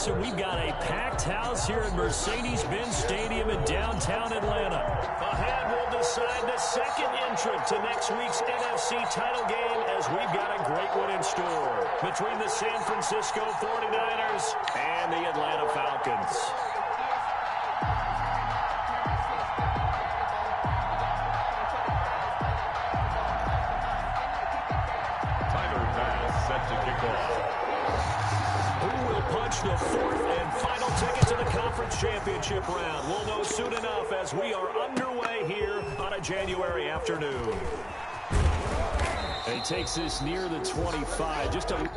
and we've got a packed house here at Mercedes-Benz Stadium in downtown Atlanta. Ahead, we'll decide the second entrant to next week's NFC title game as we've got a great one in store between the San Francisco 49ers and the Atlanta Falcons. The fourth and final ticket to the conference championship round. We'll know soon enough as we are underway here on a January afternoon. And he takes this near the 25. Just a...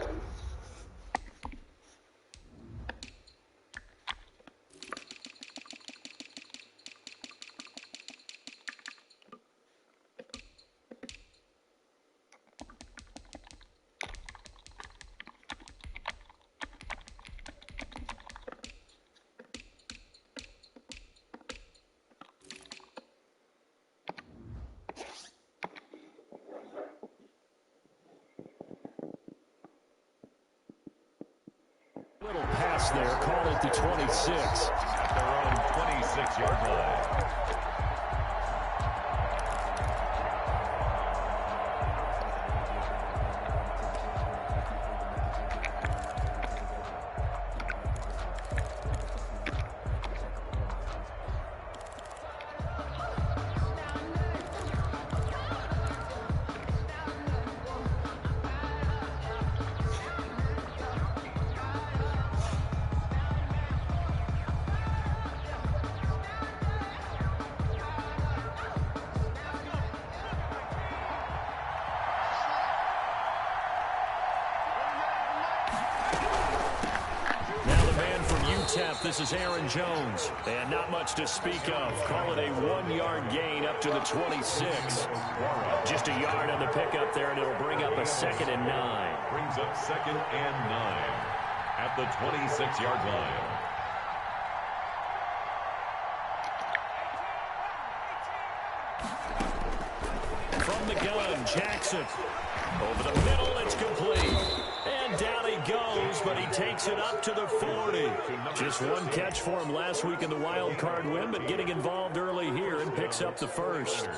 Little pass there, call it the 26. At their own 26-yard line. This is Aaron Jones, and not much to speak of. Call it a 1-yard gain up to the 26. Just a yard on the pickup there, and it'll bring up a 2nd and 9. Brings up 2nd and 9 at the 26-yard line. From the gun, Jackson. Over the middle, it's complete. And down he goes, but he takes it up to the 40. Just one catch for him last week in the wild card win, but getting involved early here and picks up the first.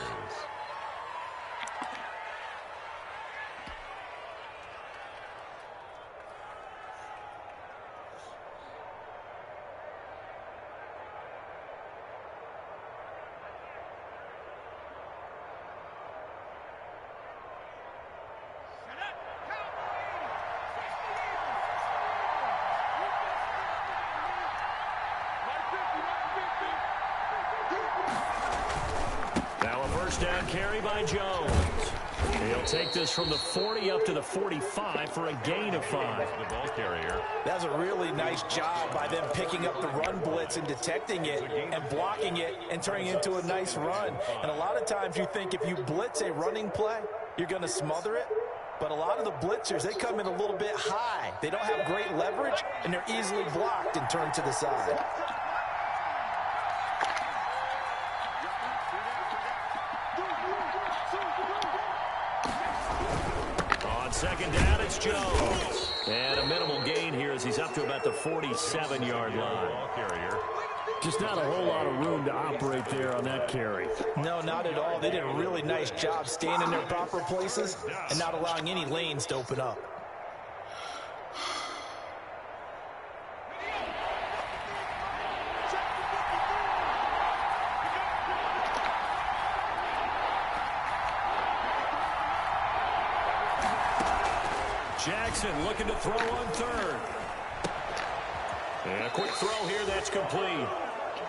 Down carry by Jones. He'll take this from the 40 up to the 45 for a gain of 5. The ball carrier. That's a really nice job by them picking up the run blitz and detecting it and blocking it and turning it into a nice run. And a lot of times you think if you blitz a running play, you're going to smother it. But a lot of the blitzers, they come in a little bit high. They don't have great leverage, and they're easily blocked and turned to the side. Second down, it's Jones. And a minimal gain here as he's up to about the 47-yard line. Just not a whole lot of room to operate there on that carry. No, not at all. They did a really nice job staying in their proper places and not allowing any lanes to open up. Jackson looking to throw on third. And a quick throw here, that's complete.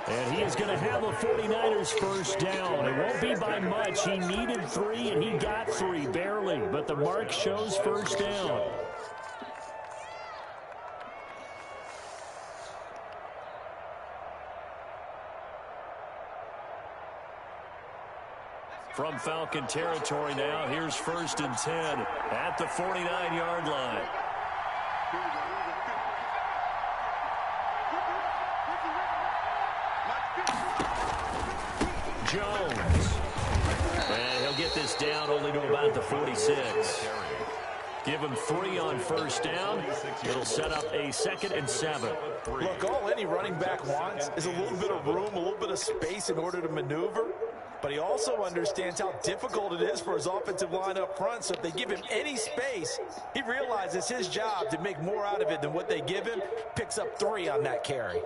And he is going to have a 49ers first down. It won't be by much. He needed 3, and he got 3, barely. But the mark shows first down. From Falcon territory now, here's 1st and 10 at the 49-yard line. Jones. And he'll get this down only to about the 46. Give him 3 on first down. It'll set up a 2nd and 7. Look, all any running back wants is a little bit of room, a little bit of space in order to maneuver. But he also understands how difficult it is for his offensive line up front. So if they give him any space, he realizes his job to make more out of it than what they give him. Picks up 3 on that carry.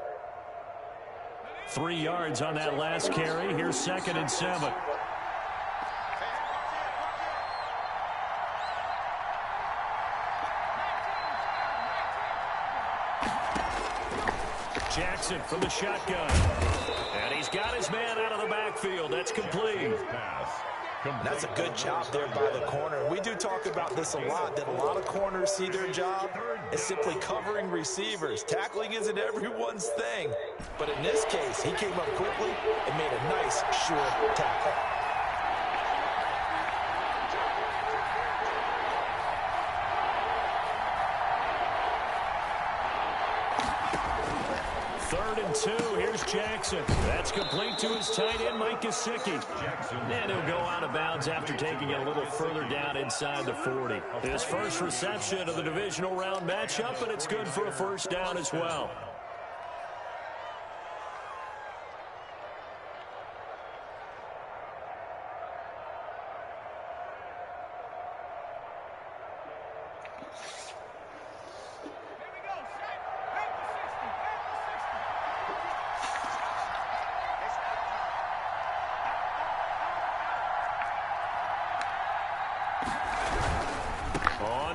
3 yards on that last carry. Here's 2nd and 7. Jackson from the shotgun. And he's got his man out of the backfield. That's complete. That's a good job there by the corner. We do talk about this a lot, that a lot of corners see their job as simply covering receivers. Tackling isn't everyone's thing. But in this case, he came up quickly and made a nice, short tackle. Here's Jackson. That's complete to his tight end, Mike Gesicki. And he'll go out of bounds after taking it a little further down inside the 40. His first reception of the divisional round matchup, and it's good for a first down as well.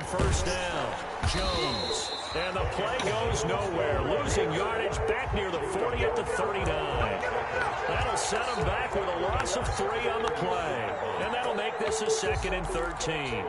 First down, Jones. And the play goes nowhere. Losing yardage back near the 40 at the 39. That'll set him back with a loss of 3 on the play. And that'll make this a 2nd and 13.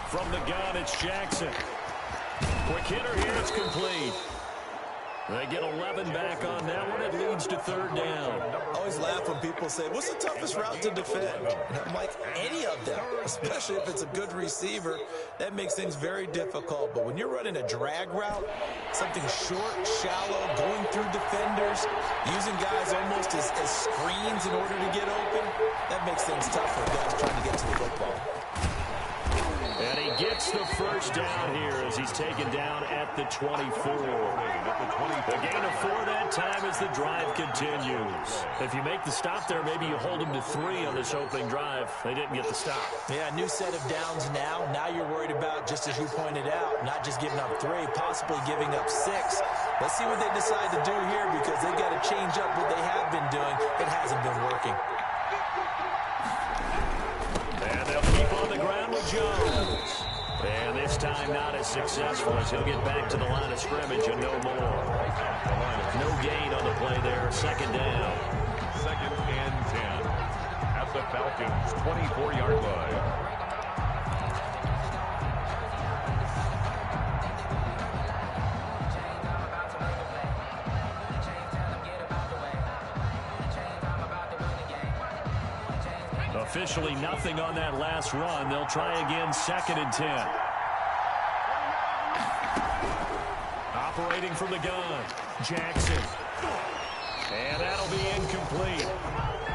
From the gun, it's Jackson. Quick hitter here, it's complete. They get 11 back on that one. It leads to 3rd down. I always laugh when people say, what's the toughest route to defend? And I'm like, any of them, especially if it's a good receiver. That makes things very difficult. But when you're running a drag route, something short, shallow, going through defenders, using guys almost as screens in order to get open, that makes things tough for guys trying to get to the football. And he gets the first down here as he's taken down at the 24. The gain of 4 that time as the drive continues. If you make the stop there, maybe you hold them to 3 on this opening drive. They didn't get the stop. Yeah, new set of downs now. Now you're worried about, just as you pointed out, not just giving up 3, possibly giving up 6. Let's see what they decide to do here because they've got to change up what they have been doing. It hasn't been working. And they'll keep on the ground with Jones. And this time not as successful as he'll get back to the line of scrimmage and no more. No gain on the play there. 2nd down. 2nd and 10 at the Falcons' 24-yard line. Officially nothing on that last run. They'll try again, 2nd and 10. Operating from the gun, Jackson. And that'll be incomplete.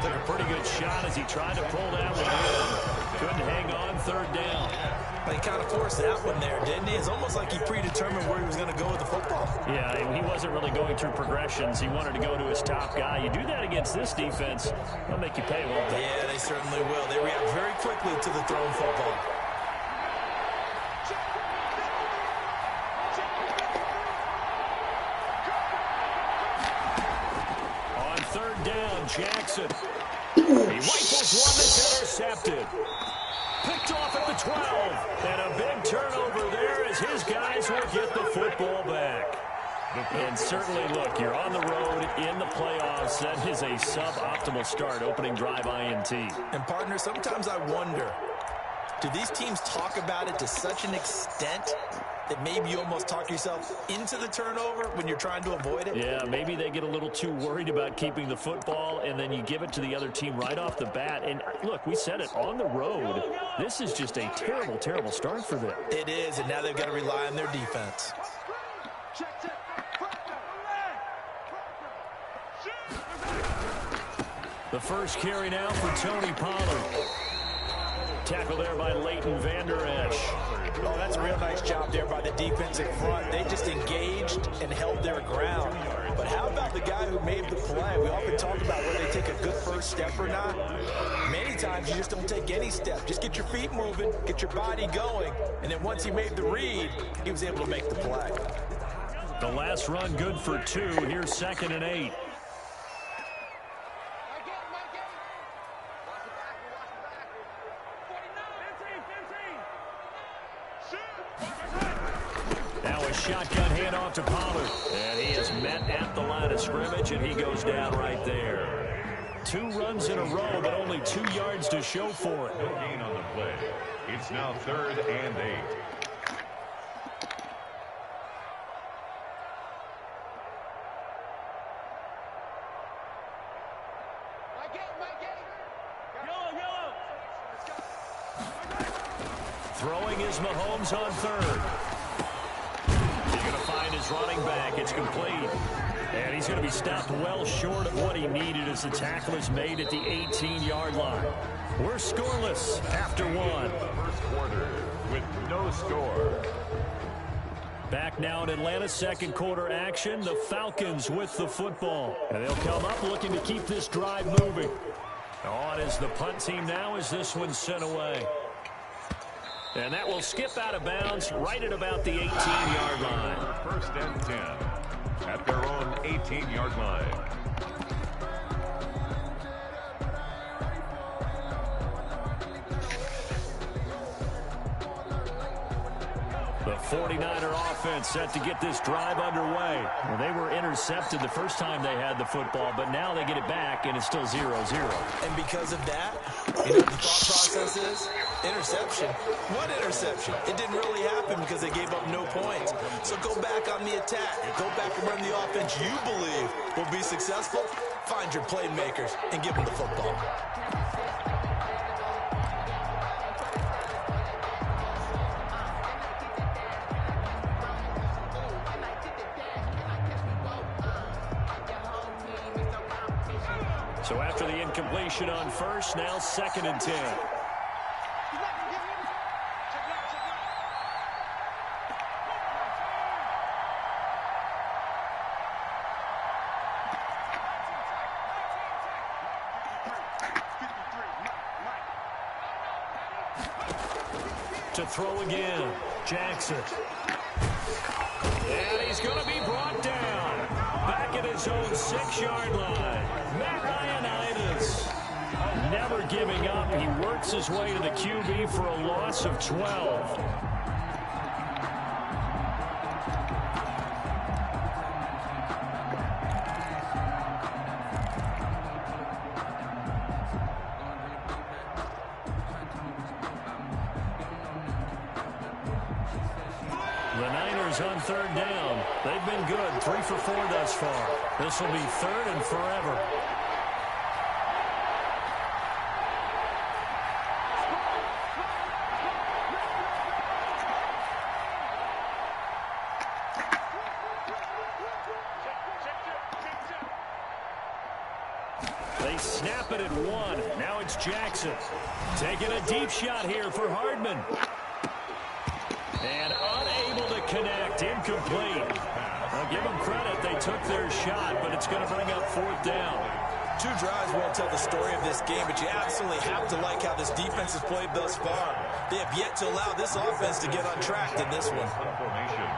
Took a pretty good shot as he tried to pull that one in. Couldn't hang on, 3rd down. He kind of forced that one there, didn't he? It's almost like he predetermined where he was going to go with the football. Yeah, he wasn't really going through progressions. He wanted to go to his top guy. You do that against this defense, they'll make you pay, won't they? Yeah, they certainly will. They react very quickly to the thrown football. On 3rd down, Jackson. He rifles one that's intercepted. Picked off at the 12. And a big turnover there as his guys will get the football back. And certainly, look, you're on the road in the playoffs. That is a suboptimal start, opening drive INT. And, partner, sometimes I wonder, Do these teams talk about it to such an extent that maybe you almost talk yourself into the turnover when you're trying to avoid it? Yeah, maybe they get a little too worried about keeping the football, and then you give it to the other team right off the bat. And look, we said it, on the road, this is just a terrible, terrible start for them. It is, and now they've got to rely on their defense. The first carry now for Tony Pollard. Tackle there by Leighton Vander Esch. Oh, that's a real nice job there by the defensive front. They just engaged and held their ground. But how about the guy who made the play? We often talk about whether they take a good first step or not. Many times you just don't take any step. Just get your feet moving, get your body going, and then once he made the read, he was able to make the play. The last run good for 2. Here's 2nd and 8. Now a shotgun handoff to Pollard. And he is met at the line of scrimmage, and he goes down right there. 2 runs in a row, but only 2 yards to show for it. No gain on the play. It's now 3rd and 8. Throwing is Mahomes on 3rd. He's going to find his running back. It's complete. And he's going to be stopped well short of what he needed as the tackle is made at the 18-yard line. We're scoreless after 1. First quarter with no score. Back now in Atlanta, second quarter action. The Falcons with the football. And they'll come up looking to keep this drive moving. On is the punt team now as this one's sent away. And that will skip out of bounds right at about the 18-yard line. 1st and 10 at their own 18-yard line. The 49er offense set to get this drive underway. Well, they were intercepted the first time they had the football, but now they get it back, and it's still 0-0. And because of that, you know what the thought process is? Interception. What interception? It didn't really happen because they gave up no points. So go back on the attack. Go back and run the offense you believe will be successful. Find your playmakers and give them the football. So after the incompletion on first, now 2nd and 10. To throw again, Jackson. And he's going to be brought down. Back at his own 6-yard line. Matt Ioannidis never giving up. He works his way to the QB for a loss of 12. The Niners on 3rd down. They've been good, 3 for 4 thus far. This will be 3rd and forever. They snap it at 1. Now it's Jackson. Taking a deep shot here for Hardman. And unable to connect, incomplete. I'll give them credit, they took their shot, but it's going to bring up 4th down. 2 drives won't tell the story of this game, but you absolutely have to like how this defense has played thus far. They have yet to allow this offense to get untracked in this one. Formation.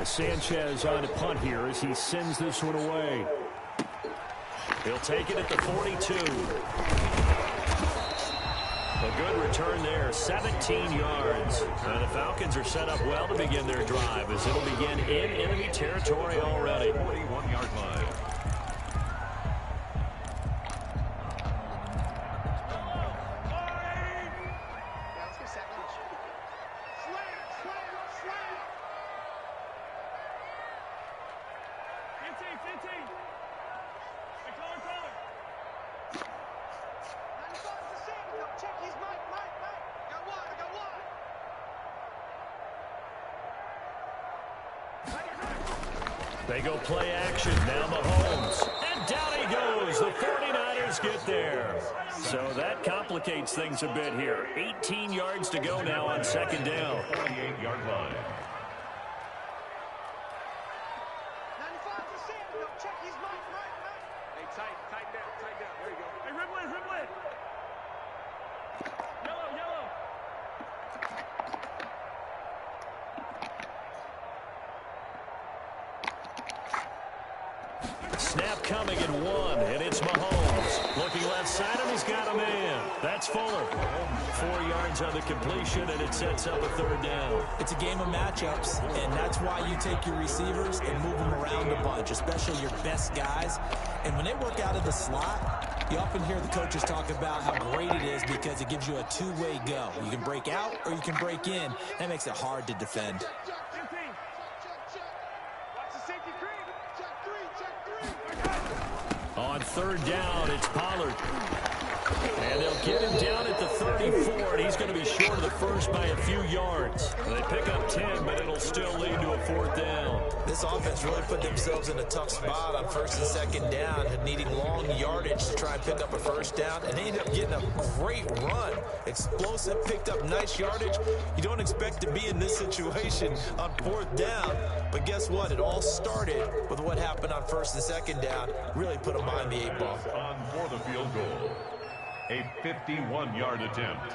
Sanchez on a punt here as he sends this one away. He'll take it at the 42. A good return there, 17 yards. And the Falcons are set up well to begin their drive as it'll begin in enemy territory already. 41-yard line. They go play action. Now Mahomes. And down he goes. The 49ers get there. So that complicates things a bit here. 18 yards to go now on second down. 48-yard line. Snap coming at one, and it's Mahomes. Looking left side, and he's got a man. That's Fuller. 4 yards on the completion, and it sets up a third down. It's a game of matchups, and that's why you take your receivers and move them around a bunch, especially your best guys. And when they work out of the slot, you often hear the coaches talk about how great it is because it gives you a two-way go. You can break out or you can break in. That makes it hard to defend. On third down, it's Pollard. And they'll get him down at the 34, and he's going to be short of the first by a few yards. They pick up 10, but it'll still lead to a fourth down. This offense really put themselves in a tough spot on first and second down, and needing long yardage to try and pick up a first down, and they ended up getting a great run. Explosive, picked up nice yardage. You don't expect to be in this situation on fourth down, but guess what? It all started with what happened on first and second down. Really put them behind the eight ball. On for the field goal. A 51-yard attempt.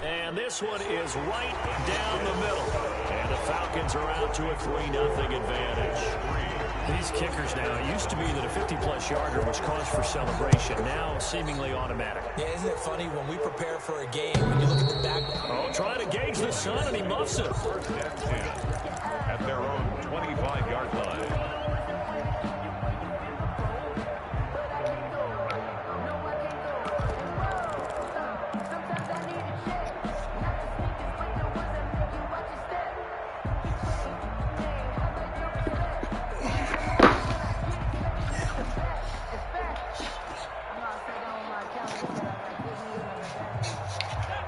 And this one is right down the middle. And the Falcons are out to a 3-0 advantage. These kickers now, it used to be that a 50-plus yarder was cause for celebration. Now seemingly automatic. Yeah, isn't it funny when we prepare for a game, when you look at the back. Oh, trying to gauge the sun, and he muffs it. First and 10 at their own 25-yard line.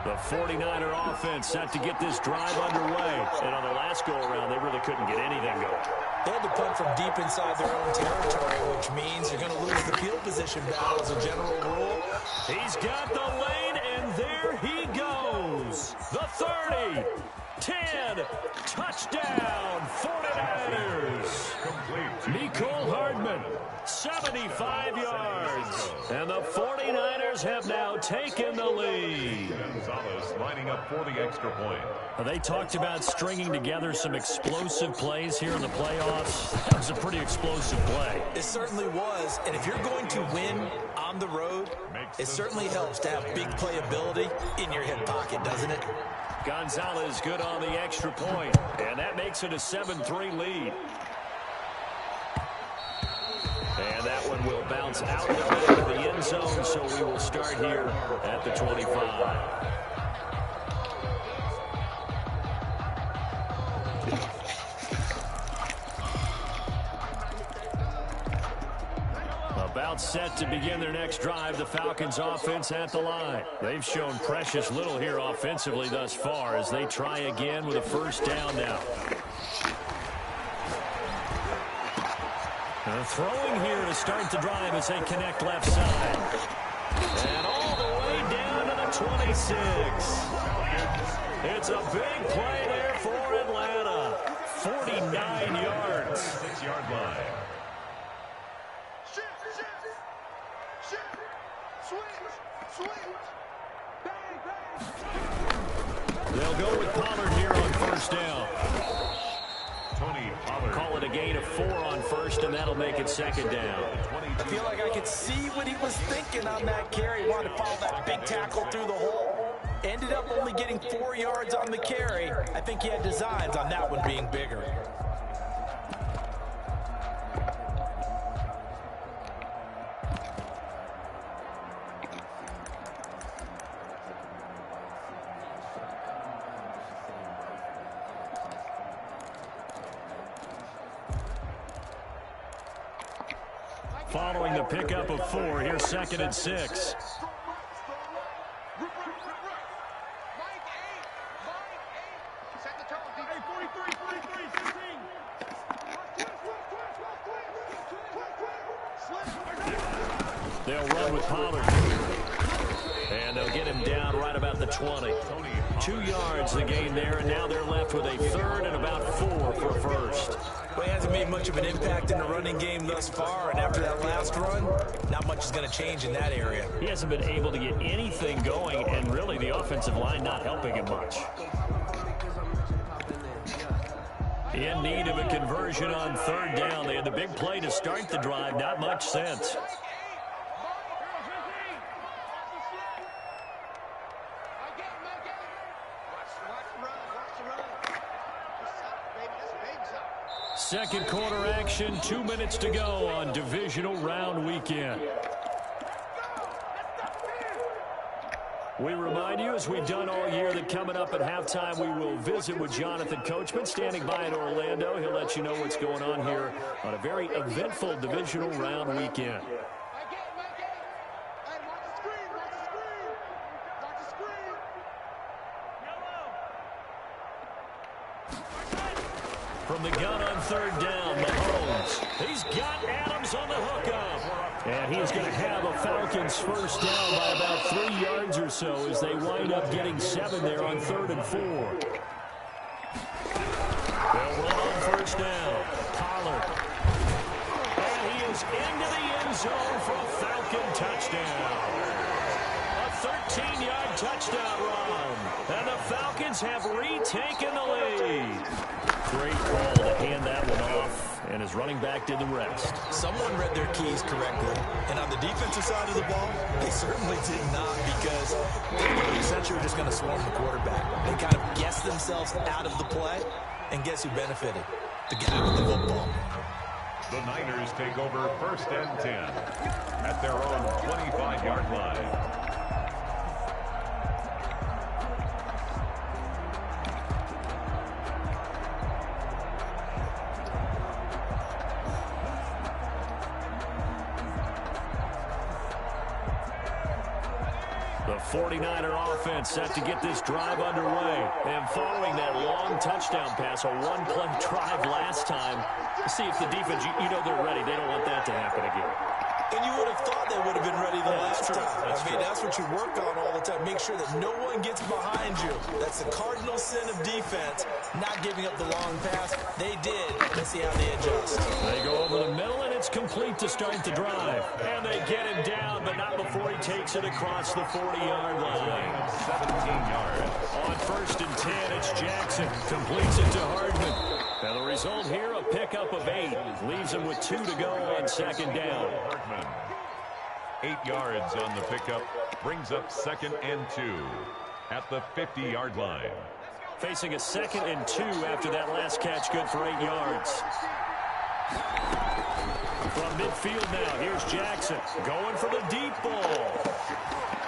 The 49er offense set to get this drive underway. And on the last go-around, they really couldn't get anything going. They had to punt from deep inside their own territory, which means you're going to lose the field position battle as a general rule. He's got the lane, and there he goes. The 30, 10, touchdown, 49ers. Nicole Hardman, 75 yards. And the 49ers have now taken the lead. Gonzalez lining up for the extra point. They talked about stringing together some explosive plays here in the playoffs. That was a pretty explosive play. It certainly was. And if you're going to win on the road, it certainly helps to have big playability in your hip pocket, doesn't it? Gonzalez good on the extra point, and that makes it a 7-3 lead. And that one will bounce out of the end zone, so we will start here at the 25. About set to begin their next drive, the Falcons offense at the line. They've shown precious little here offensively thus far as they try again with a first down now. Throwing here to start the drive as they connect left side. And all the way down to the 26. It's a big play there for Atlanta. 49 yards. 6-yard line. They'll go with Pollard here on first down. Call it a gain of 4 on first, and that'll make it second down. I feel like I could see what he was thinking on that carry. Wanted to follow that big tackle through the hole. Ended up only getting 4 yards on the carry. I think he had designs on that one being bigger. Following the pickup of 4, here's 2nd and 6. They'll run with Pollard. And they'll get him down right about the 20. 2 yards the gain there, and now they're left with a 3rd and about 4 for first. Well, he hasn't made much of an impact in the running game thus far, and after that last run, not much is going to change in that area. He hasn't been able to get anything going, and really the offensive line not helping him much. In need of a conversion on 3rd down. They had the big play to start the drive, not much sense. Second quarter action, 2 minutes to go on divisional round weekend. We remind you, as we've done all year, that coming up at halftime, we will visit with Jonathan Coachman, standing by in Orlando. He'll let you know what's going on here on a very eventful divisional round weekend. From the gun on 3rd down, Mahomes. He's got Adams on the hookup. And he's going to have a Falcons first down by about 3 yards or so as they wind up getting 7 there on 3rd and 4. They'll run on first down. Pollard. And he is into the end zone for a Falcon touchdown. A 13-yard touchdown run. And the Falcons have retaken the lead. Great call to hand that one off, and his running back did the rest. Someone read their keys correctly, and on the defensive side of the ball, they certainly did not, because they essentially were just going to swarm the quarterback. They kind of guessed themselves out of the play, and guess who benefited? The guy with the football. The Niners take over 1st and 10 at their own 25-yard line. The 49er offense set to get this drive underway. And following that long touchdown pass, a one-play drive last time, see if the defense, you know they're ready. They don't want that to happen again. And you would have thought they would have been ready the last time. That's what you work on all the time. Make sure that no one gets behind you. That's the cardinal sin of defense, not giving up the long pass. They did. Let's see how they adjust. They go over the middle, and it's complete to start the drive. And they get him down, but not before he takes it across the 40-yard line. 17 yards. On 1st and 10, it's Jackson. Completes it to Hardman. And the result here, a pickup of 8. Leaves him with 2 to go on 2nd down. Hardman, 8 yards on the pickup. Brings up 2nd and 2 at the 50-yard line. Facing a 2nd and 2 after that last catch, good for 8 yards. From midfield now, here's Jackson going for the deep ball.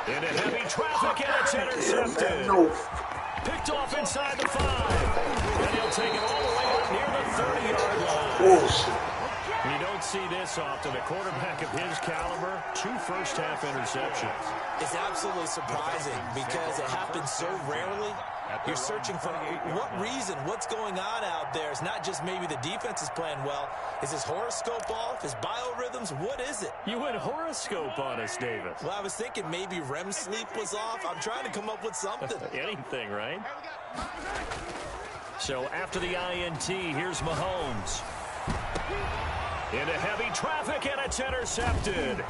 Into heavy traffic, and it's intercepted. Picked off inside the 5. And he'll take it all the way up near the 30-yard line. You don't see this often. A quarterback of his caliber, 2 first-half interceptions. It's absolutely surprising because it happens so rarely. You're searching for what reason, what's going on out there. It's not just maybe the defense is playing well. Is his horoscope off? His biorhythms? What is it? You went horoscope on us, Davis. Well, I was thinking maybe REM sleep was off. I'm trying to come up with something. Anything, right? So after the INT, here's Mahomes. Into heavy traffic, and it's intercepted.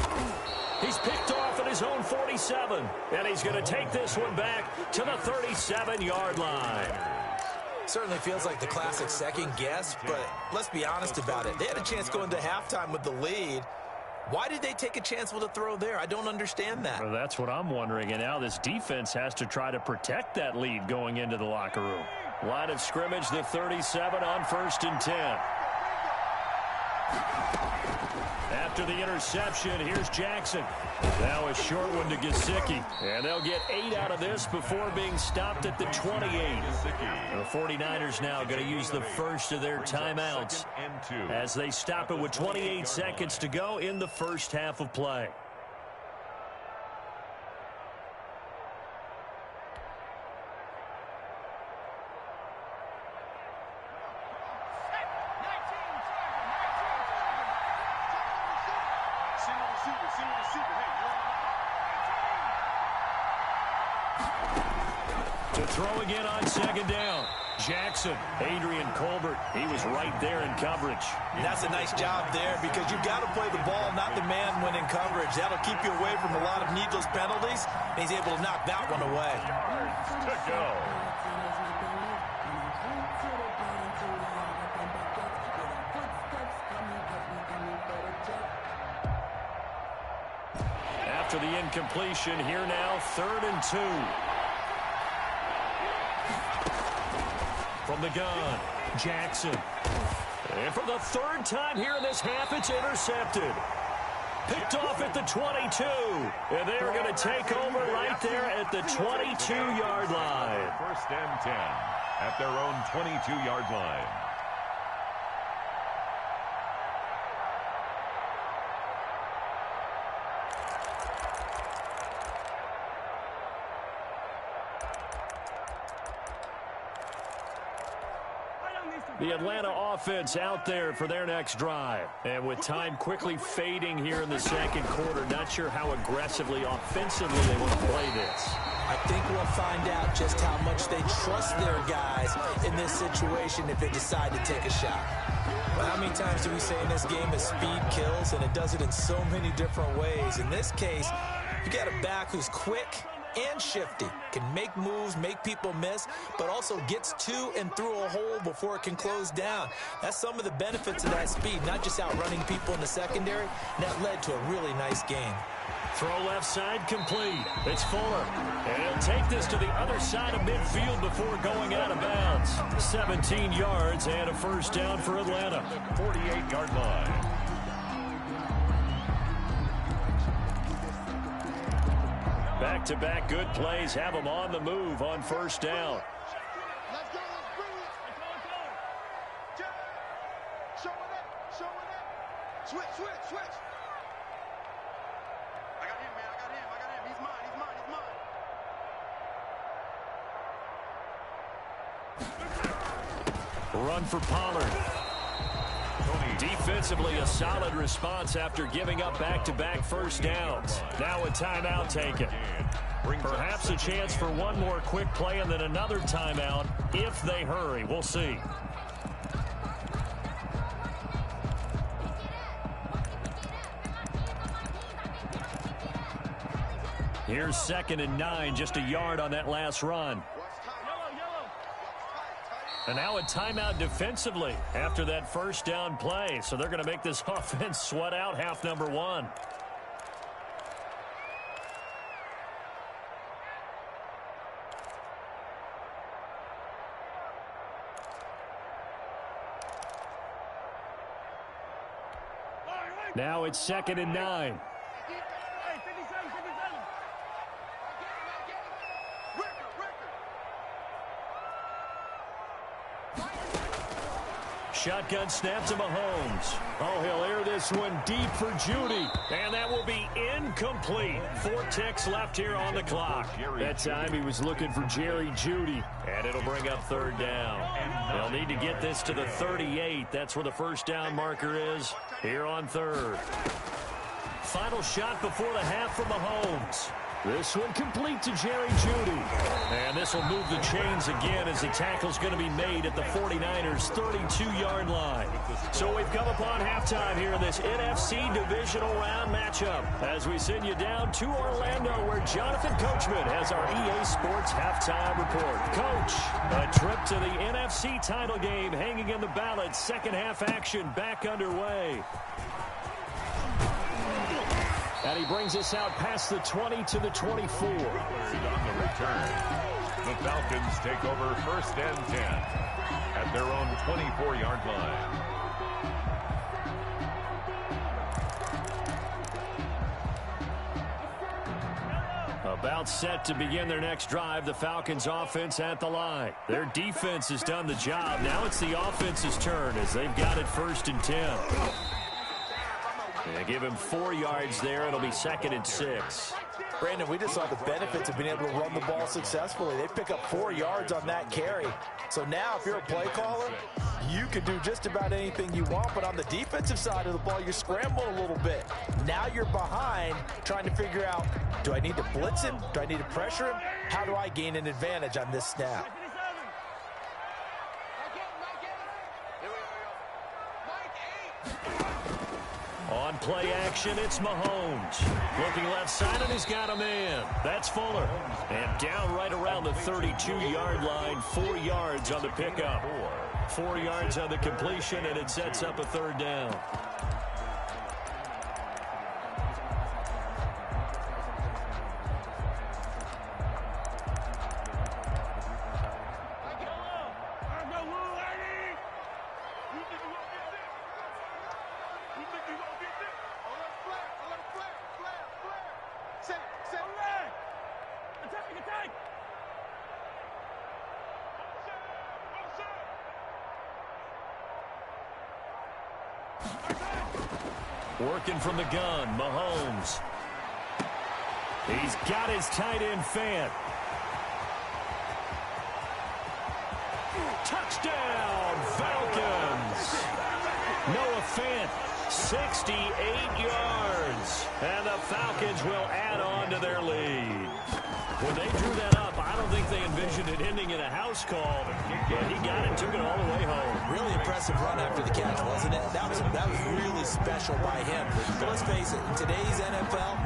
He's picked off at his own 47, and he's going to take this one back to the 37-yard line. Certainly feels like the classic second guess, but let's be honest about it. They had a chance going into halftime with the lead. Why did they take a chance with a throw there? I don't understand that. Well, that's what I'm wondering. And now this defense has to try to protect that lead going into the locker room. Line of scrimmage, the 37 on 1st and 10. After the interception, here's Jackson. Now a short one to Gesicki. And they'll get 8 out of this before being stopped at the 28. The 49ers now going to use the first of their timeouts as they stop it with 28 seconds to go in the first half of play. To throw again on 2nd down. Jackson, Adrian Colbert, he was right there in coverage. That's a nice job there because you've got to play the ball, not the man when in coverage. That'll keep you away from a lot of needless penalties, and he's able to knock that one away. To go. After the incompletion, here now, 3rd and 2. From the gun, Jackson. And for the 3rd time here in this half, it's intercepted. Picked off at the 22. And they're going to take over right there at the 22-yard line. 1st and 10 at their own 22-yard line. The Atlanta offense out there for their next drive. And with time quickly fading here in the 2nd quarter, not sure how aggressively, offensively they want to play this. I think we'll find out just how much they trust their guys in this situation if they decide to take a shot. Well, how many times do we say in this game that speed kills, and it does it in so many different ways. In this case, you got a back who's quick and shifty, can make moves, make people miss, but also gets to and through a hole before it can close down. That's some of the benefits of that speed, not just outrunning people in the secondary. And that led to a really nice game. Throw left side complete. It's Fuller. And he'll take this to the other side of midfield before going out of bounds. 17 yards and a 1st down for Atlanta. 48-yard line. Back-to-back good plays have them on the move on 1st down. Let's go. Let's bring it. Show it up. Show it up. Switch. I got him, man. I got him. He's mine. Run for Pollard. Defensively, a solid response after giving up back-to-back 1st downs. Now a timeout taken. Perhaps a chance for one more quick play and then another timeout if they hurry. We'll see. Here's 2nd and 9, just a yard on that last run. And now a timeout defensively after that 1st down play. So they're going to make this offense sweat out half number 1. Now it's 2nd and 9. Shotgun snap to Mahomes. Oh, he'll air this one deep for Judy. And that will be incomplete. 4 ticks left here on the clock. That time he was looking for Jerry Judy. And it'll bring up 3rd down. They'll need to get this to the 38. That's where the 1st down marker is here on 3rd. Final shot before the half for Mahomes. This one complete to Jerry Jeudy. And this will move the chains again as the tackle's going to be made at the 49ers' 32-yard line. So we've come upon halftime here in this NFC Divisional Round matchup as we send you down to Orlando where Jonathan Coachman has our EA Sports halftime report. Coach, a trip to the NFC title game hanging in the balance. Second half action back underway. And he brings us out past the 20 to the 24. On the return, the Falcons take over first and 10 at their own 24-yard line. About set to begin their next drive, the Falcons offense at the line. Their defense has done the job. Now it's the offense's turn as they've got it first and 10. They give him 4 yards there. It'll be 2nd and 6. Brandon, we just saw the benefits of being able to run the ball successfully. They pick up 4 yards on that carry. So now if you're a play caller, you can do just about anything you want. But on the defensive side of the ball, you're scrambling a little bit. Now you're behind trying to figure out, do I need to blitz him? Do I need to pressure him? How do I gain an advantage on this snap? On play action, it's Mahomes. Looking left side, and he's got a man. That's Fuller. And down right around the 32-yard line, 4 yards on the pickup. 4 yards on the completion, and it sets up a 3rd down. Working from the gun, Mahomes. He's got his tight end fan. Touchdown, Falcons. Noah Fant, 68 yards. And the Falcons will add on to their lead. When they drew that up, I don't think they envisioned it ending in a house call. But he got it, took it all the way home. Really impressive run after the catch, wasn't it? That was really special by him. But let's face it, in today's NFL,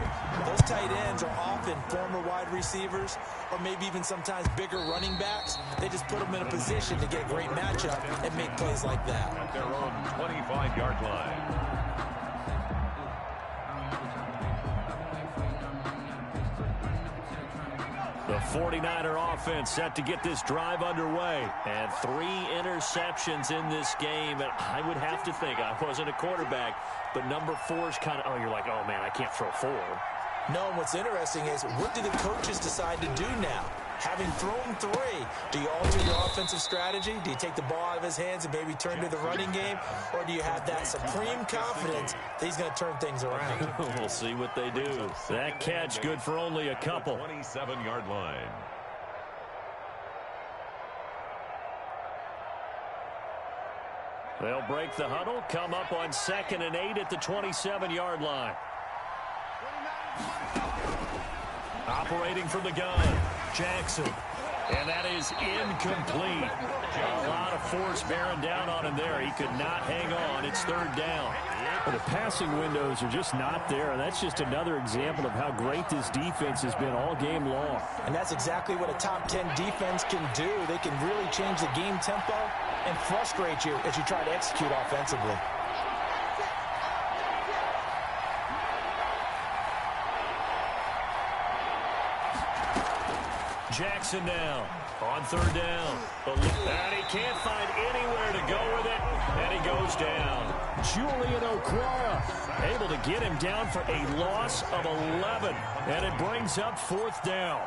those tight ends are often former wide receivers or maybe even sometimes bigger running backs. They just put them in a position to get a great matchup and make plays like that. At their own 25-yard line. The 49er offense set to get this drive underway. And 3 interceptions in this game. And I would have to think, I wasn't a quarterback, but number 4 is kind of, oh, you're like, oh, man, I can't throw 4. No, and what's interesting is, what do the coaches decide to do now? Having thrown 3, do you alter your offensive strategy? Do you take the ball out of his hands and maybe turn to the running game? Or do you have that supreme confidence that he's going to turn things around? We'll see what they do. That catch good for only a couple. 27-yard line. They'll break the huddle, come up on 2nd and 8 at the 27-yard line. Operating from the gun, Jackson. And that is incomplete. A lot of force bearing down on him there. He could not hang on. It's 3rd down. Well, the passing windows are just not there. That's just another example of how great this defense has been all game long. And that's exactly what a top 10 defense can do. They can really change the game tempo and frustrate you as you try to execute offensively. Jackson now on 3rd down. And he can't find anywhere to go with it. And he goes down. Julian Okwara able to get him down for a loss of 11. And it brings up 4th down.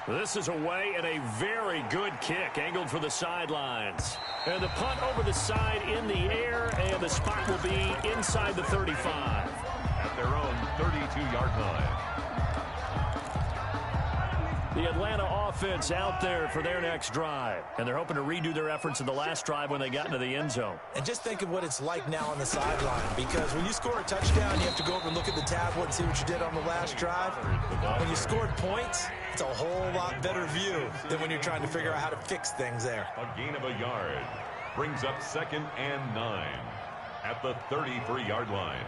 This is away and a very good kick angled for the sidelines. And the punt over the side in the air, and the spot will be inside the 35. At their own 32-yard line. The Atlanta offense out there for their next drive. And they're hoping to redo their efforts in the last drive when they got into the end zone. And just think of what it's like now on the sideline. Because when you score a touchdown, you have to go over and look at the tablet and see what you did on the last drive. When you scored points, it's a whole lot better view than when you're trying to figure out how to fix things there. A gain of a yard brings up 2nd and 9 at the 33-yard line.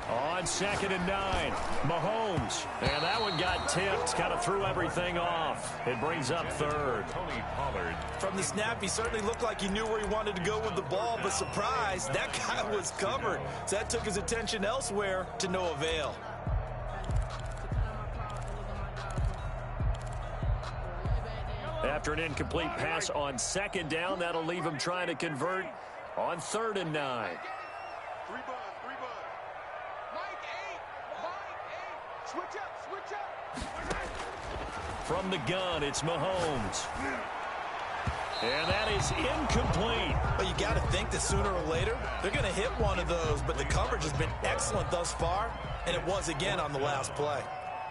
On 2nd and 9, Mahomes. And that one got tipped, kind of threw everything off. It brings up 3rd. Tony Pollard. From the snap, he certainly looked like he knew where he wanted to go with the ball, but surprise, that guy was covered. So that took his attention elsewhere to no avail. After an incomplete pass on 2nd down, that'll leave him trying to convert on 3rd and 9. From the gun, it's Mahomes. And that is incomplete. Well, you got to think that sooner or later, they're going to hit one of those, but the coverage has been excellent thus far, and it was again on the last play.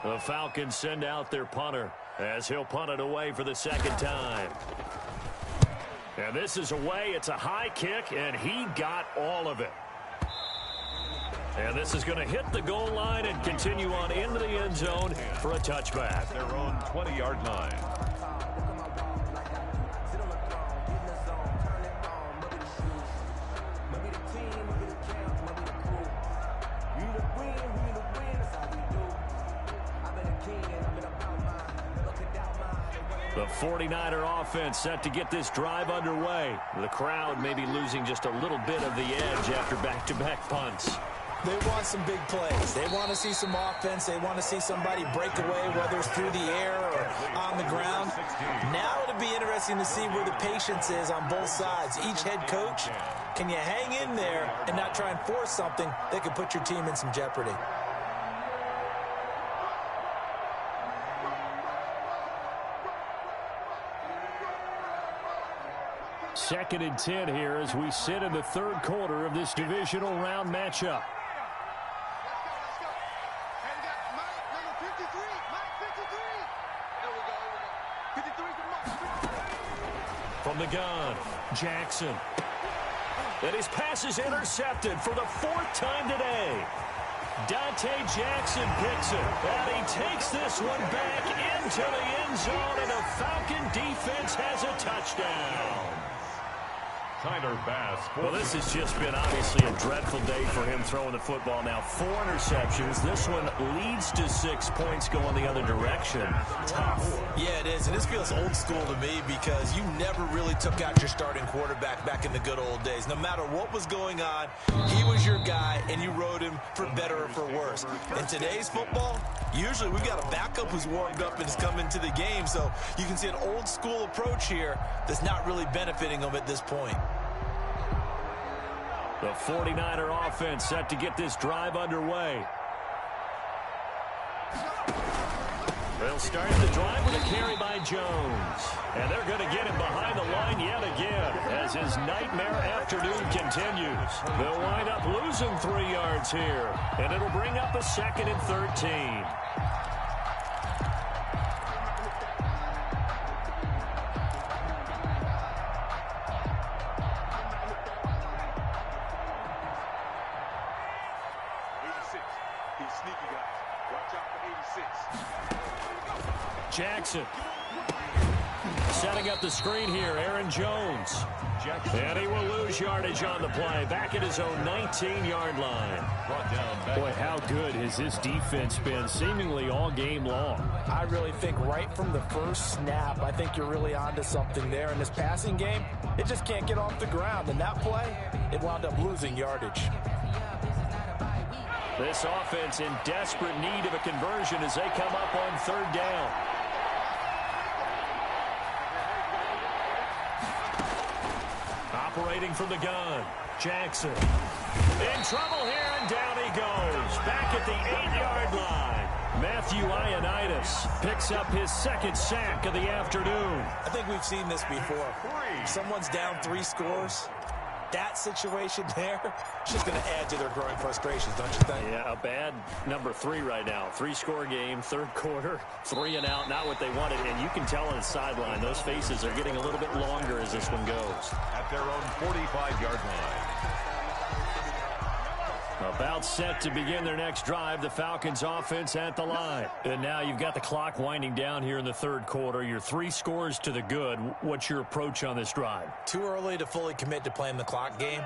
The Falcons send out their punter as he'll punt it away for the 2nd time. And this is away. It's a high kick, and he got all of it. And this is going to hit the goal line and continue on into the end zone for a touchback. Their own 20-yard line. The 49er offense set to get this drive underway. The crowd may be losing just a little bit of the edge after back-to-back punts. They want some big plays. They want to see some offense. They want to see somebody break away, whether it's through the air or on the ground. Now it'll be interesting to see where the patience is on both sides. Each head coach, can you hang in there and not try and force something that could put your team in some jeopardy? Second and 10 here as we sit in the 3rd quarter of this divisional round matchup. From the gun, Jackson. And his pass is intercepted for the 4th time today. Dante Jackson picks it, and he takes this one back into the end zone, and the Falcon defense has a touchdown. Tyler Bass. Well, this has just been obviously a dreadful day for him throwing the football. Now 4 interceptions. This one leads to 6 points going the other direction. Tough. Yeah, it is. And this feels old school to me because you never really took out your starting quarterback back in the good old days. No matter what was going on, he was your guy, and you rode him for better or for worse. In today's football, usually we've got a backup who's warmed up and has come into the game. So you can see an old school approach here that's not really benefiting them at this point. The 49er offense set to get this drive underway. They'll start the drive with a carry by Jones. And they're going to get him behind the line yet again as his nightmare afternoon continues. They'll wind up losing 3 yards here. And it'll bring up a 2nd and 13. Jackson setting up the screen here. Aaron Jones. And he will lose yardage on the play. Back at his own 19-yard line. Boy, how good has this defense been seemingly all game long. I really think right from the first snap, I think you're really onto something there. In this passing game, it just can't get off the ground. And that play, it wound up losing yardage. This offense in desperate need of a conversion as they come up on 3rd down. Operating from the gun, Jackson. In trouble here, and down he goes. Back at the 8-yard line. Matthew Ioannidis picks up his 2nd sack of the afternoon. I think we've seen this before. Someone's down 3 scores. that situation there, it's just going to add to their growing frustrations, don't you think? Yeah, a bad number 3 right now. 3-score game, third quarter, 3 and out, not what they wanted. And you can tell on the sideline, those faces are getting a little bit longer as this one goes. At their own 45-yard line. About set to begin their next drive, the Falcons offense at the line. And now you've got the clock winding down here in the third quarter. You're 3 scores to the good. What's your approach on this drive? Too early to fully commit to playing the clock game.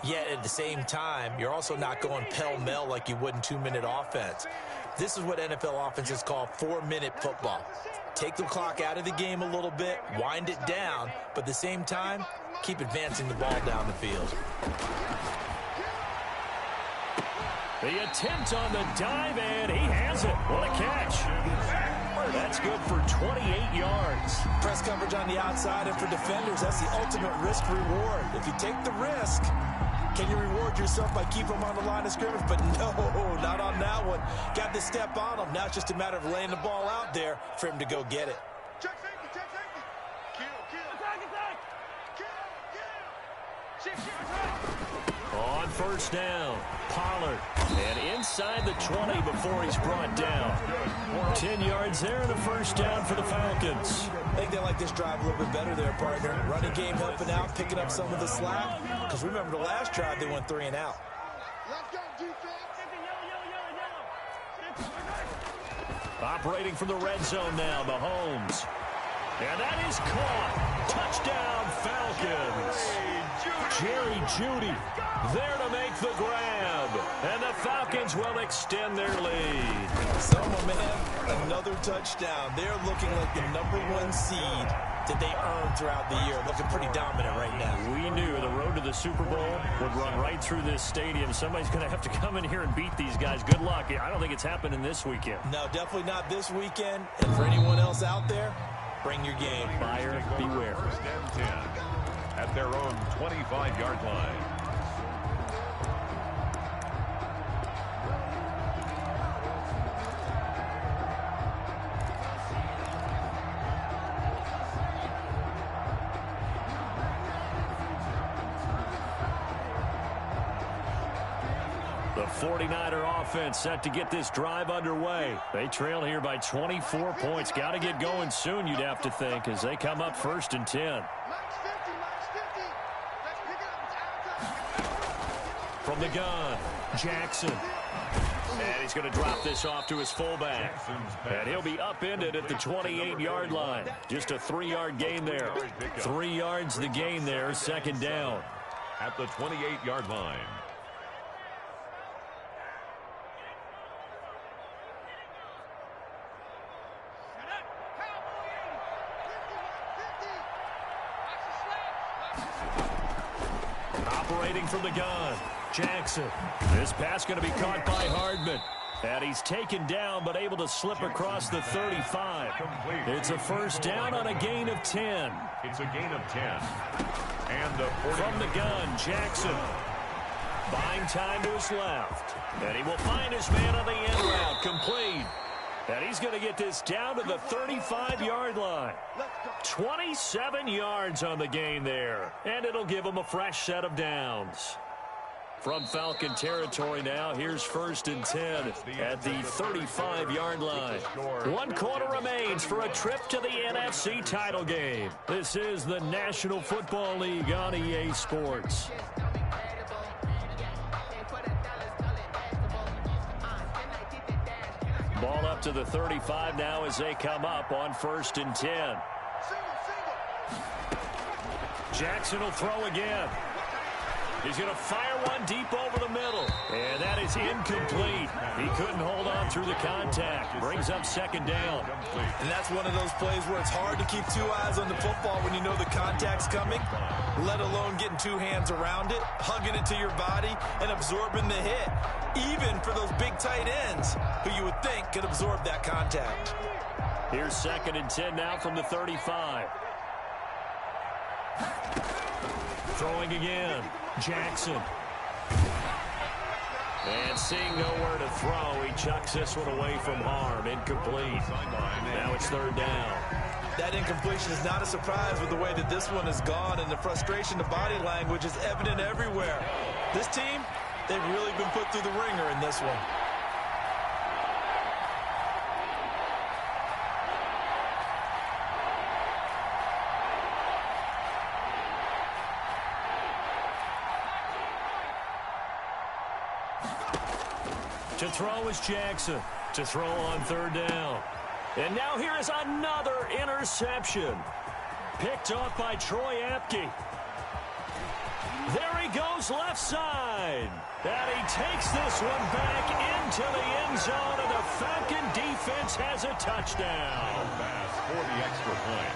Yet at the same time, you're also not going pell-mell like you would in 2-minute offense. This is what NFL offenses call 4-minute football. Take the clock out of the game a little bit, wind it down, but at the same time, keep advancing the ball down the field. The attempt on the dive, and he has it. What a catch. That's good for 28 yards. Press coverage on the outside, and for defenders, that's the ultimate risk-reward. If you take the risk, can you reward yourself by keeping them on the line of scrimmage? But no, not on that one. Got the step on him. Now it's just a matter of laying the ball out there for him to go get it. Check safety, check safety. Kill. Attack. Kill. On first down, Pollard. And inside the 20 before he's brought down. 10 yards there and a first down for the Falcons. I think they like this drive a little bit better there, partner. Running game helping out, picking up some of the slack. Because remember the last drive, they went 3 and out. Let's go, defense. Operating from the red zone now, Mahomes. And that is caught. Touchdown, Falcons. Jerry Jeudy there to make the grab. And the Falcons will extend their lead. So, my man, another touchdown. They're looking like the #1 seed that they earned throughout the year. Looking pretty dominant right now. We knew the road to the Super Bowl would run right through this stadium. Somebody's going to have to come in here and beat these guys. Good luck. I don't think it's happening this weekend. No, definitely not this weekend. And for anyone else out there, bring your game. Buyer beware. First and 10 at their own 25-yard line. The 49er offense set to get this drive underway. They trail here by 24 points. Got to get going soon, you'd have to think, as they come up first and 10. Max 50. Let's pick it up. From the gun, Jackson. And he's going to drop this off to his fullback. And he'll be upended at the 28-yard line. Just a 3-yard gain there. 3 yards the gain there, second down. At the 28-yard line. Operating from the gun, Jackson. This pass going to be caught by Hardman. And he's taken down, but able to slip across the 35. It's a first down on a gain of 10. It's a gain of 10. And the 40. From the gun, Jackson. Buying time to his left. And he will find his man on the end route, complete. And he's going to get this down to the 35-yard line. 27 yards on the gain there. And it'll give him a fresh set of downs. From Falcon territory now, here's first and 10 at the 35-yard line. 1 quarter remains for a trip to the NFC title game. This is the National Football League on EA Sports. Ball up to the 35 now as they come up on first and 10. Jackson will throw again. He's going to fire one deep over the middle. And that is incomplete. He couldn't hold on through the contact. Brings up second down. And that's one of those plays where it's hard to keep 2 eyes on the football when you know the contact's coming, let alone getting 2 hands around it, hugging it to your body, and absorbing the hit. Even for those big tight ends who you would think could absorb that contact. Here's second and 10 now from the 35. Throwing again. Jackson. And seeing nowhere to throw, he chucks this one away from harm. Incomplete. Now it's third down. That incompletion is not a surprise with the way that this one has gone, and the frustration, the body language is evident everywhere. This team, they've really been put through the ringer in this one. To throw is Jackson. To throw on third down. And now here is another interception. Picked off by Troy Apke. There he goes left side. And he takes this one back into the end zone, and the Falcon defense has a touchdown. Pass for the extra point.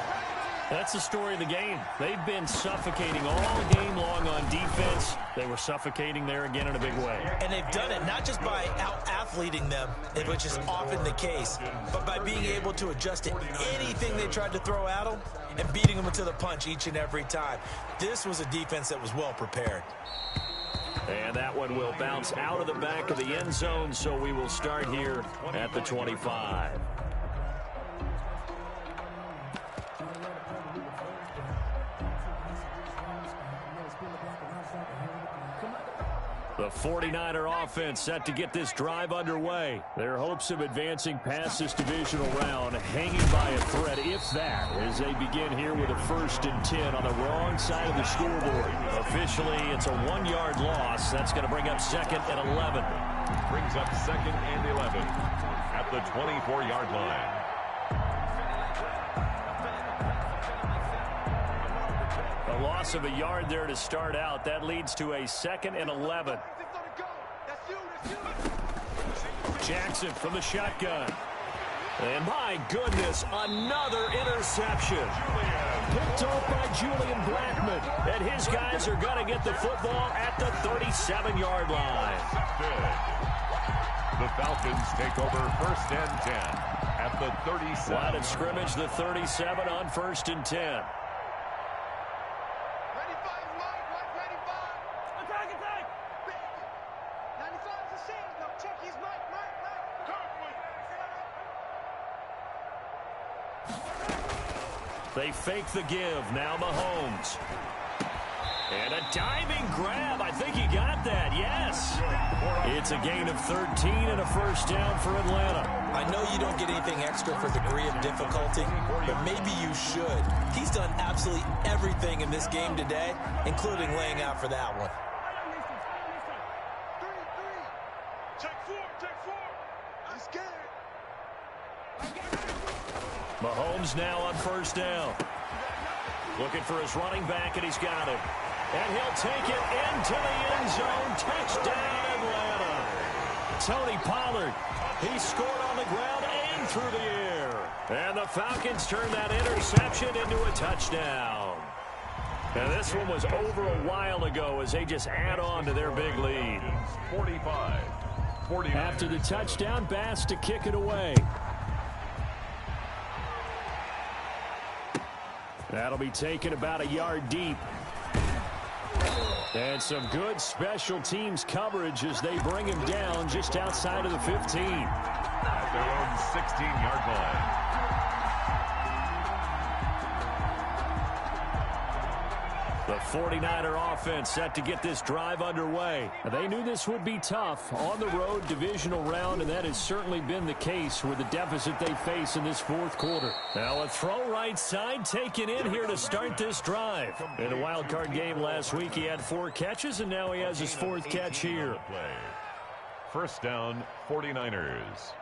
That's the story of the game. They've been suffocating all game long on defense. They were suffocating there again in a big way. And they've done it not just by out-athleting them, which is often the case, but by being able to adjust to anything they tried to throw at them and beating them to the punch each and every time. This was a defense that was well prepared. And that one will bounce out of the back of the end zone, so we will start here at the 25. The 49er offense set to get this drive underway. Their hopes of advancing past this divisional round hanging by a thread, if that, as they begin here with a 1st and 10 on the wrong side of the scoreboard. Officially, it's a 1-yard loss. That's going to bring up 2nd and 11. Brings up 2nd and 11 at the 24-yard line. A loss of a yard there to start out. That leads to a 2nd and 11. Jackson from the shotgun. And my goodness, another interception. Picked off by Julian Blackman. And his guys are going to get the football at the 37-yard line. The Falcons take over 1st and 10 at the 37. Line of scrimmage, the 37 on 1st and 10. They fake the give. Now Mahomes. And a diving grab. I think he got that. Yes. It's a gain of 13 and a 1st down for Atlanta. I know you don't get anything extra for degree of difficulty, but maybe you should. He's done absolutely everything in this game today, including laying out for that one. Mahomes now on 1st down. Looking for his running back, and he's got it. And he'll take it into the end zone. Touchdown, Atlanta. Tony Pollard. He scored on the ground and through the air. And the Falcons turn that interception into a touchdown. And this one was over a while ago as they just add on to their big lead. 45. After the touchdown, Bass to kick it away. That'll be taken about a yard deep. And some good special teams coverage as they bring him down just outside of the 15. At their own 16-yard line. The 49er offense set to get this drive underway. They knew this would be tough on the road divisional round, and that has certainly been the case with the deficit they face in this 4th quarter. Now a throw right side taken in here to start this drive. In a wild card game last week, he had 4 catches, and now he has his 4th catch here. 1st down, 49ers.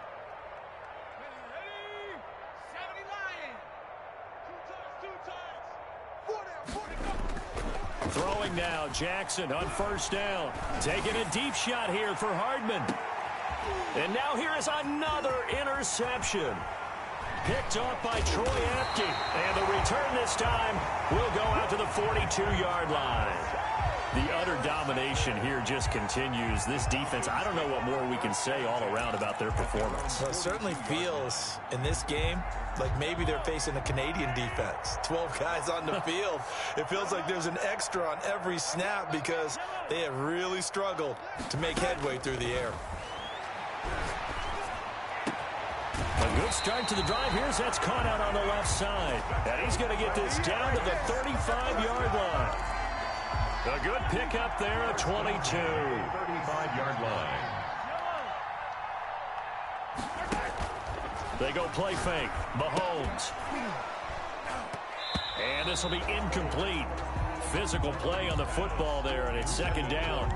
Throwing now, Jackson on 1st down. Taking a deep shot here for Hardman. And now here is another interception. Picked off by Troy Apke. And the return this time will go out to the 42-yard line. The utter domination here just continues. This defense, I don't know what more we can say all around about their performance. Well, it certainly feels in this game like maybe they're facing a Canadian defense. 12 guys on the field. It feels like there's an extra on every snap because they have really struggled to make headway through the air. A good start to the drive here as that's caught out on the left side. And he's going to get this down to the 35-yard line. A good pickup there at 22. 35-yard line. They go play fake. Mahomes. And this will be incomplete. Physical play on the football there, and it's second down.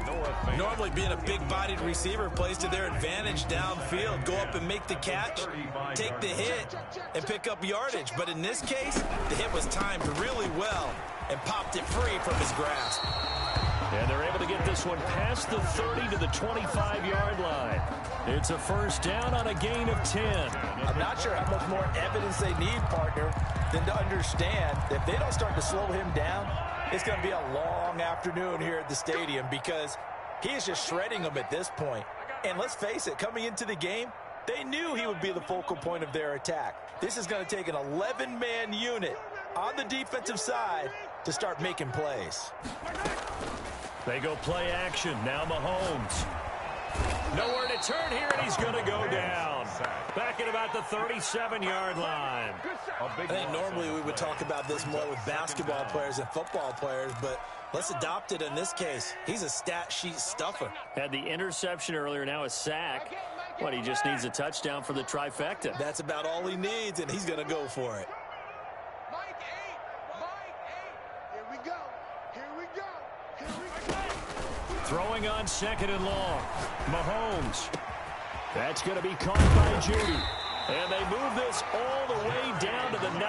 Normally being a big-bodied receiver plays to their advantage downfield. Go up and make the catch, take the hit, and pick up yardage. But in this case, the hit was timed really well and popped it free from his grasp. And they're able to get this one past the 30 to the 25-yard line. It's a first down on a gain of 10. I'm not sure how much more evidence they need, partner, than to understand that if they don't start to slow him down, it's going to be a long afternoon here at the stadium because he is just shredding them at this point. And let's face it, coming into the game, they knew he would be the focal point of their attack. This is going to take an 11-man unit on the defensive side to start making plays. They go play action. Now Mahomes. Nowhere to turn here, and he's going to go down. Back at about the 37-yard line. I think normally we would talk about this more with basketball players and football players, but let's adopt it in this case. He's a stat sheet stuffer. Had the interception earlier, now a sack. He just needs a touchdown for the trifecta. That's about all he needs, and he's going to go for it. Mike 8. Here we go. Here we go. Here we go. Throwing on second and long. Mahomes. That's going to be caught by Judy. And they move this all the way down to the 9.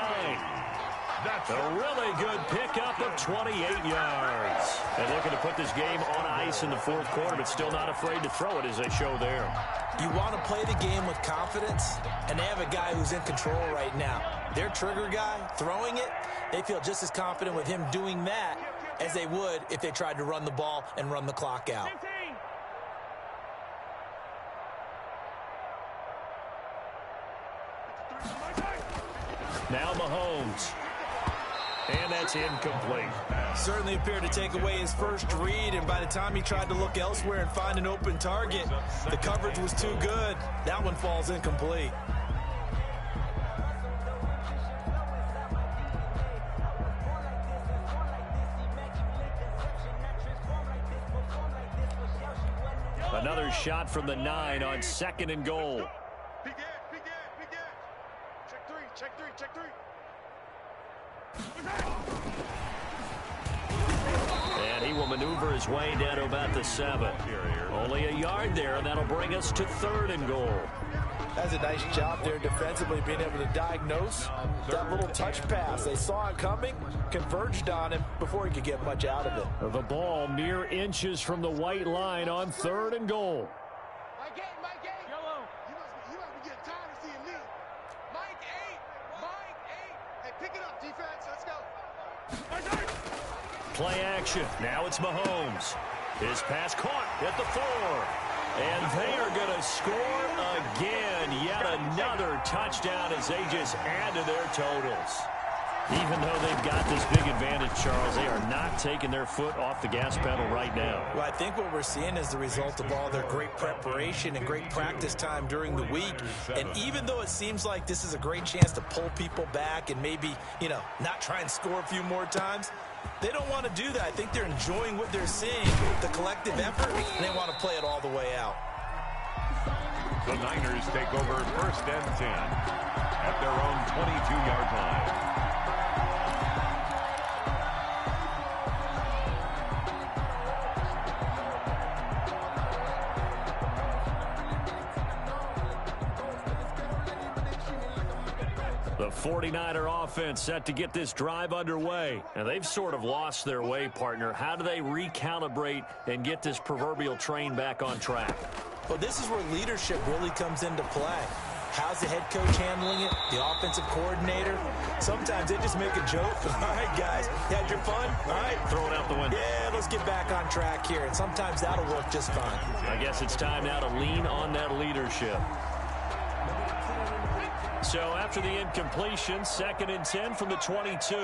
That's a really good pickup of 28 yards. And looking to put this game on ice in the fourth quarter, but still not afraid to throw it as they show there. You want to play the game with confidence, and they have a guy who's in control right now. Their trigger guy, throwing it, they feel just as confident with him doing that as they would if they tried to run the ball and run the clock out. Now Mahomes. And that's incomplete. Certainly appeared to take away his first read, and by the time he tried to look elsewhere and find an open target, the coverage was too good. That one falls incomplete. Another shot from the 9 on second and goal. Big end. Check three. And he will maneuver his way down to about the 7. Only a yard there, and that'll bring us to third and goal. That's a nice job there defensively, being able to diagnose that little touch pass. They saw it coming, converged on him before he could get much out of it. The ball mere inches from the white line on third and goal. Mike 8. Yellow. You must be getting tired of seeing me. Mike 8. Hey, pick it up, defense. Let's go. Play action. Now it's Mahomes. His pass caught at the 4. And they are going to score again. Yet another touchdown as they just add to their totals. Even though they've got this big advantage, Charles, they are not taking their foot off the gas pedal right now. Well, I think what we're seeing is the result of all their great preparation and great practice time during the week. And even though it seems like this is a great chance to pull people back and maybe, not try and score a few more times, they don't want to do that. I think they're enjoying what they're seeing, the collective effort, and they want to play it all the way out. The Niners take over first and 10 at their own 22-yard line. The 49er offense set to get this drive underway. And they've sort of lost their way, partner. How do they recalibrate and get this proverbial train back on track? Well, this is where leadership really comes into play. How's the head coach handling it? The offensive coordinator? Sometimes they just make a joke. All right, guys, you had your fun? All right. Throw it out the window. Yeah, let's get back on track here. And sometimes that'll work just fine. I guess it's time now to lean on that leadership. So after the incompletion, second and 10 from the 22.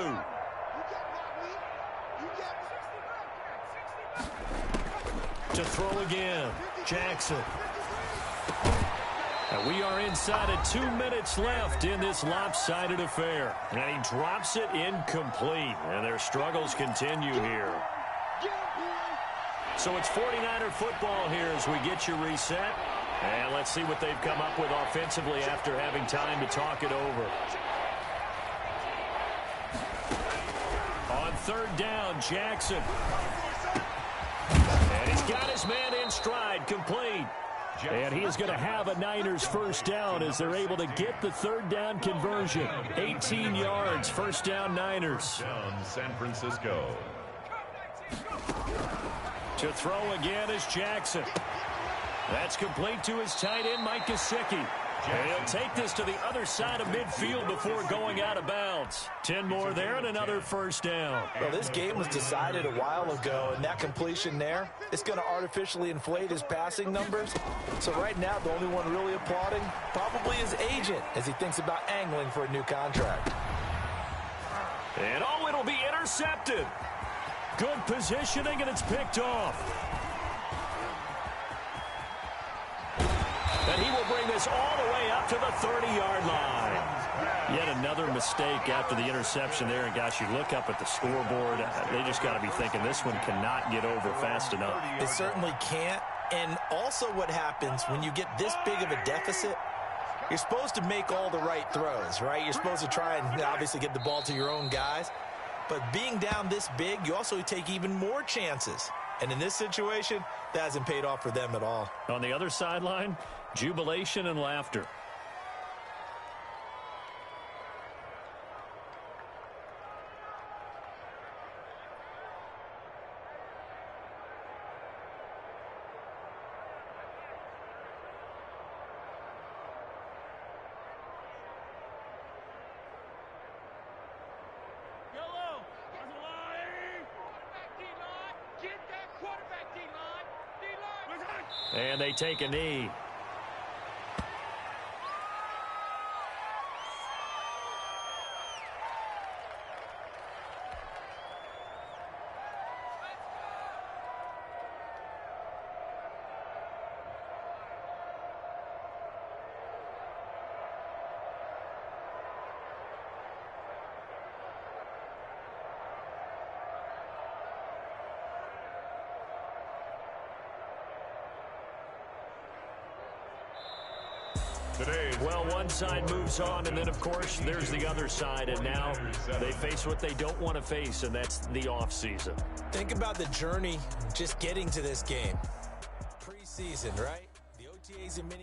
To throw again, Jackson. And we are inside of 2 minutes left in this lopsided affair. And he drops it incomplete. And their struggles continue here. So it's 49er football here as we get you reset. And let's see what they've come up with offensively after having time to talk it over. On third down, Jackson. And he's got his man in stride, complete. And he is going to have a Niners first down as they're able to get the third down conversion. 18 yards, first down Niners. Down San Francisco. To throw again is Jackson. That's complete to his tight end, Mike Gesicki. And he'll take this to the other side of midfield before going out of bounds. 10 more there and another first down. Well, this game was decided a while ago, and that completion there is going to artificially inflate his passing numbers. So right now, the only one really applauding probably his agent as he thinks about angling for a new contract. And oh, it'll be intercepted. Good positioning, and it's picked off. And he will bring this all the way up to the 30-yard line. Yet another mistake after the interception there. And, gosh, you look up at the scoreboard. They just got to be thinking this one cannot get over fast enough. It certainly can't. And also what happens when you get this big of a deficit, you're supposed to make all the right throws, right? You're supposed to try and obviously get the ball to your own guys. But being down this big, you also take even more chances. And in this situation, that hasn't paid off for them at all. On the other sideline, jubilation and laughter. And they take a knee. Well, one side moves on, and then, of course, there's the other side, and now they face what they don't want to face, and that's the offseason. Think about the journey just getting to this game. Preseason, right? The OTAs and mini